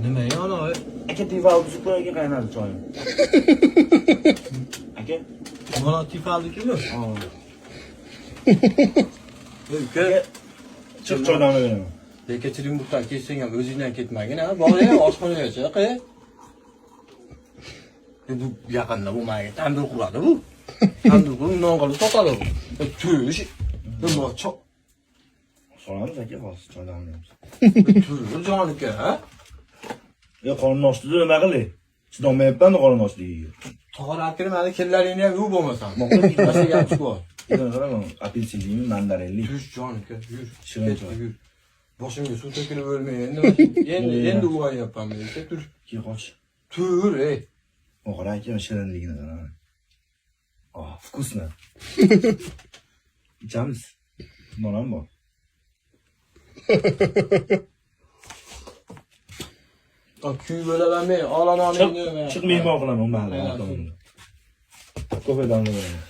Nima yana? Aka tifal buzib qo'ygan qaynadi choyim. Aka? Mana tifaldikimi? Aka, chiq choydan beraman. Kechiring burdan ketsang ham o'zingdan ketmagin, ha? Boring oshxonaga qay. Bu yaqinda bu menga tandir quradi bu. Tandir qurib non qilib sotadi bu. Tush. Nima choq. So'ramiz aka, hozir choydan beramiz. Tush jonike, ha? Ya qorin ostida nima qilay? Chidolmayapman qorin ostiga. To'g'ri kirmadi, kellaringni ham yuvib bo'lmasan. Nasha gap chiqib. Qaraman, apelsinli, mandarinli. Tush jonike, yur. Shirin choy. Yur. Boshimga suv to'kilib o'lmay endi uyg'onyapman men. Tur. Ki qoch. Tur, ey. Oxir aka shirinligini qaraman. Вкусно. İçamiz. Nonam bor. Kuy bo'laman men, olanomni. Chiq mehmon qilaman mahalla. Ko'paydan beraman.